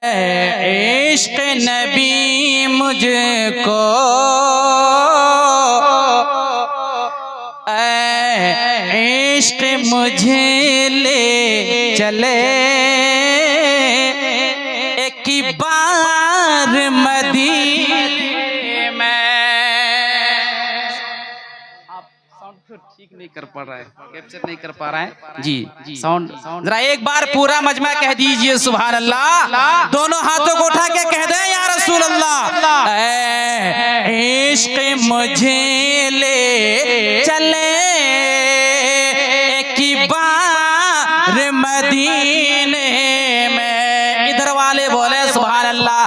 इश्क नबी मुझको इश्क मुझे ले चले एक बार मदीने में। आप साउंड ठीक नहीं कर पा रहा है, कैप्चर नहीं कर पा रहा है जी साउंड। जरा एक बार पूरा मजमा कह दीजिए सुभान अल्लाह। दोनों हाथों को उठा के कह दें या रसूल अल्लाह। इश्क मुझे ले चले एक बार मदीने में। इधर वाले बोले सुभान अल्लाह।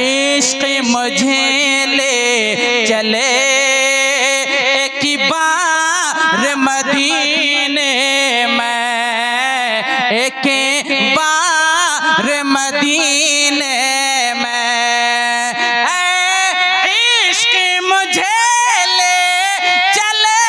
इश्क मुझे ले चले एक बार मदीने में, एक बार मदीने में। इश्क मुझे ले चले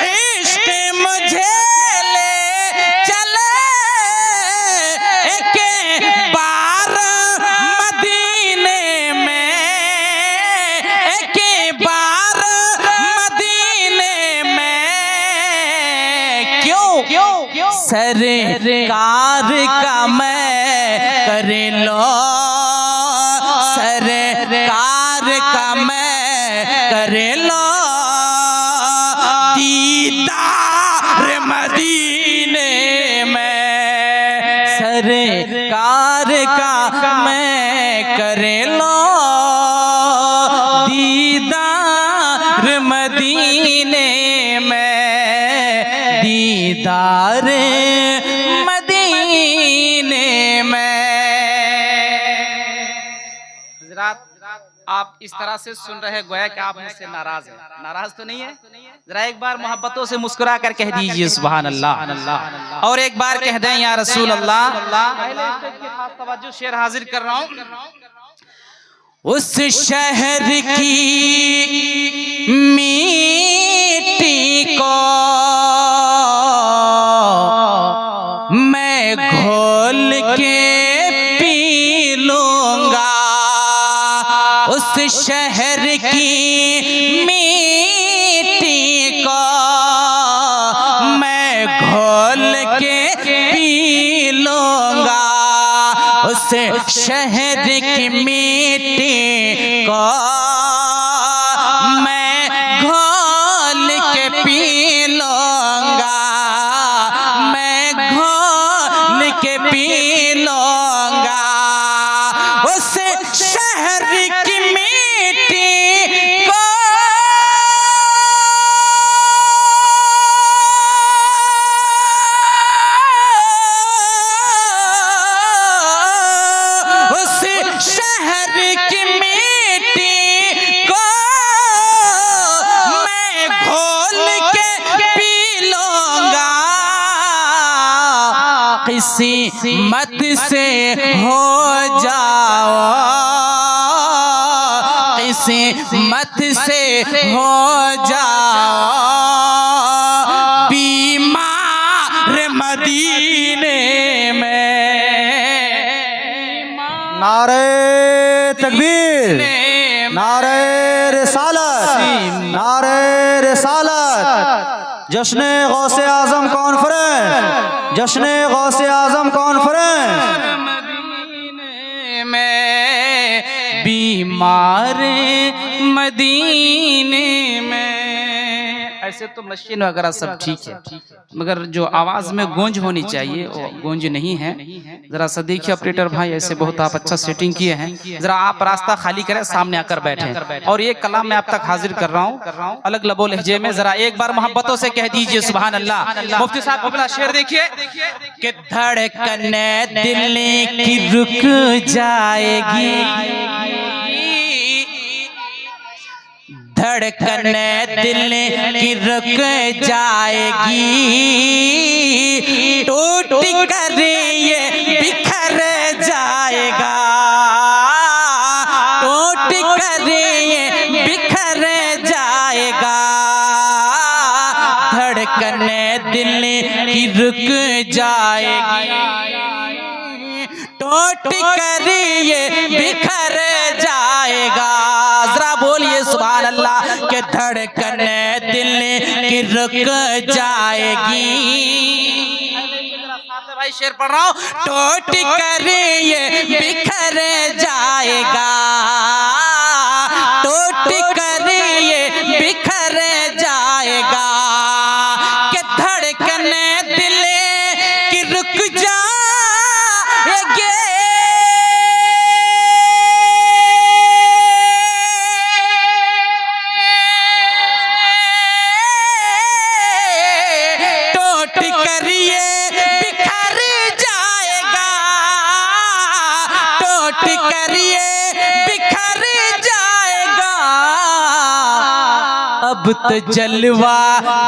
इश्क मुझे ले चले एक बार मदीने में, एक बार मदीने में। क्यों सरकार का मैं कर लो, सरकार का मैं कर लो दीदार मदीने में। सरकार का मैं कर लो दीदार मदीने में, दीदार मदीने में। हज़रात आप इस तरह से सुन रहे गोया कि आप मुझसे नाराज हैं। नाराज तो नहीं है? जरा एक बार मोहब्बतों से मुस्कुरा कर कह दीजिए सुभान अल्लाह। और एक बार कह दें या रसूल अल्लाह। पहले स्टेज की खास तवज्जो शेर हाजिर कर रहा हूं। उस शहर की मिट्टी को मैं घोल के पी लूंगा, उस शहर की मिट्टी को मैं घोल के पी लूंगा, उस शहर की मिट्टी को मैं घोल के पी लूंगा, मैं घोल के पी लूंगा। उस शहर की मिट्टी को उस शहर की मिट्टी को मैं घोल के पी लूंगा। किस्मत से हो जाओ, किस्मत से हो जाओ बीमार मदीने में। नारे तकबीर, नारे रिसालत, नारे रिसालत। जश्न गौसे आजम कॉन्फ्रेंस, जश्न गौसे आजम कॉन्फ्रेंस। मदीने में बीमार मदीने में। ऐसे तो मशीन वगैरह सब ठीक है, मगर जो आवाज में गूंज होनी चाहिए वो गूंज नहीं है। जरा सा देखिए ऑपरेटर भाई, ऐसे बहुत आप अच्छा सेटिंग किए हैं। जरा आप रास्ता खाली करें, सामने आकर बैठे। और ये कलाम मैं आप तक हाजिर कर रहा हूँ अलग लबो लहजे में। जरा एक बार मोहब्बतों से कह दीजिए सुभान अल्लाह। मुफ्ती साहब अपना शेर देखिए कि धड़कन दिल की रुक जाएगी, धड़कन दिल की रुक जाएगी, टूट कर ये बिखर जाएगा, दिल की रुक जाएगी, टूट कर ये बिखर जाएगा। जरा बोलिए सुभान अल्लाह, के धड़कन दिल की रुक जाएगी। भाई शेर पढ़ रहा हूं, टूट कर ये बिखर जाएगा, टूट कर ये बिखर जाएगा, के धड़कन दिल की रुक जाएगी, टूट कर ये बिखर जाएगा, टूट कर ये बिखर जाएगा। अब तो जलवा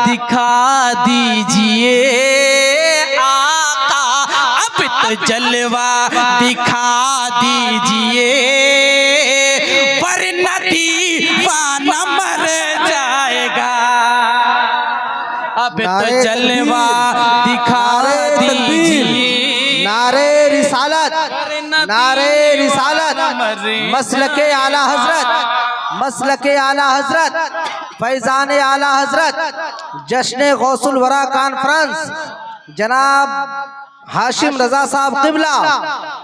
दिखा दीजिए आका, अब तो जलवा दिखा दीजिए, वरना दीवाना मर जाएगा। अब तो जलवा दिखा दीजिए, नारे रिसालत, नारे रिसालत, मसलके आला हजरत, मसलके आला हजरत, फैजान आला हजरत, जश्न गौसुल वरा कॉन्फ्रेंस, जनाब हाशिम रजा साहब क़िबला।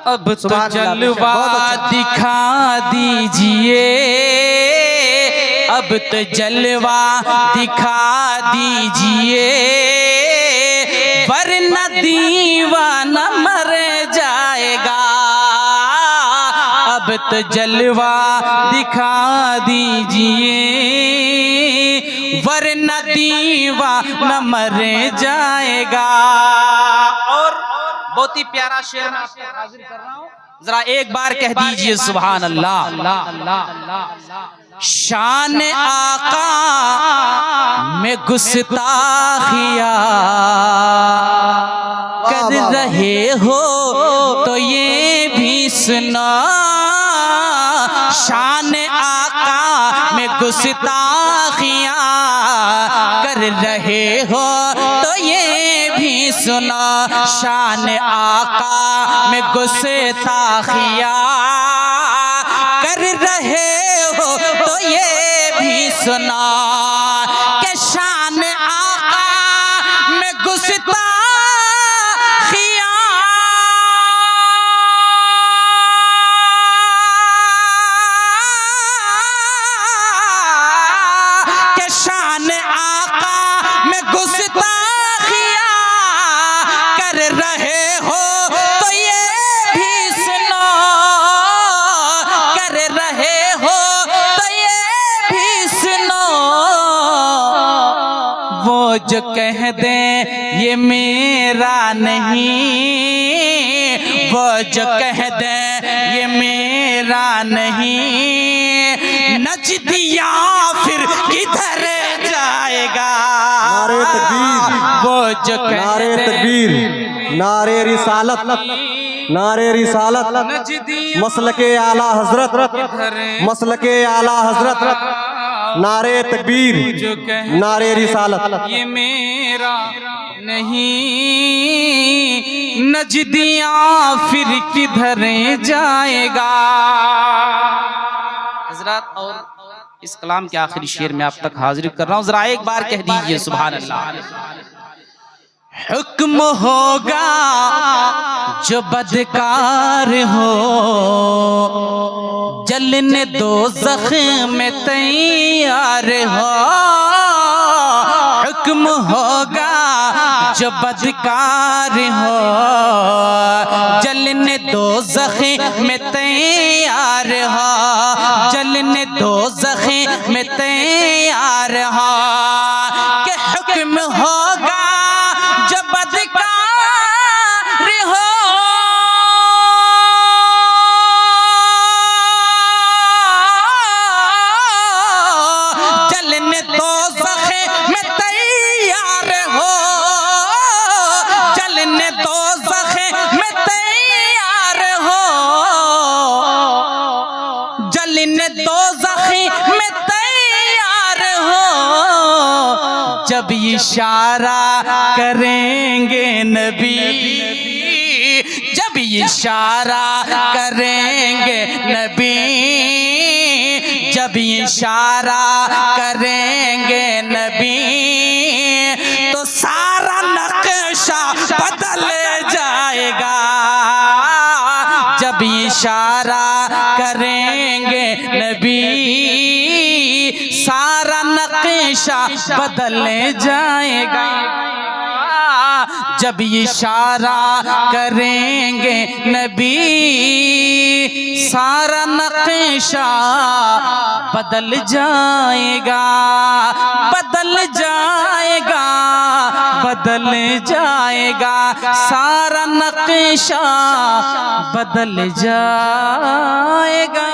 अब तो जलवा दिखा दीजिए, अब तो जलवा दिखा दीजिए, वरना दीवाना मर जाएगा। अब तो जलवा दिखा दीजिए, वरना दीवाना मर जाएगा। और बहुत ही प्यारा शेर मैं आपको हाजिर कर रहा हूं, जरा एक बार कह दीजिए सुभान अल्लाह। शान आका में गुस्ताखिया कर रहे हो तो ये भी सुना, शान आका में गुस्ताखिया कर रहे हो तो ये भी सुना, शान आका में गुस्ताखिया कर रहे हो तो ये भी सुना, कि शान आका में गुस्ताखिया के शान आका में गुस्ताखिया कर रहे हो तो ये भी सुनो, कर रहे हो तो ये भी सुनो, वो जो कह दे ये मेरा नहीं, वो जो कह दे ये मेरा नहीं, नजदिया फिर किधर जाएगा। नारे तकबीर, वो जो कह नारे दे तकबीर, नारे रिसालत, नारे रिसालत, मसलके आला हजरत, मसलके आला हजरत, नारे तकबीर, नारे रिसालत। ये मेरा नहीं, नजदिया फिर किधर जाएगा। हजरत, और इस कलाम के आखिरी शेर में आप तक हाजिर कर रहा हूं, जरा एक बार कह दीजिए सुभान अल्लाह। हुक्म होगा जो बदकार हो, जलने दो ज़ख्म में तैयार हो, हुक्म होगा जो बदकार हो, जलने दो ज़ख्म में तैयार हो, जलने दो ज़ख्म में तैयार हो, कि हुक्म होगा जो बदकार हो, जलने दो ज़ख्म में तैयार हो, जलने दो ज़ख्म में तैयार हो, जलने दो ज़ख्म में तैयार हो, जब इशारा करेंगे नबी, जब इशारा करेंगे नबी, जब इशारा करेंगे नबी, तो सारा नक्शा बदल जाएगा। जब इशारा करेंगे नबी, सारा नक्शा बदल जाएगा। जब इशारा करेंगे नबी, सारा नक्शा बदल जाएगा, बदल जाएगा, बदल जाएगा, सारा नक्शा बदल जाएगा।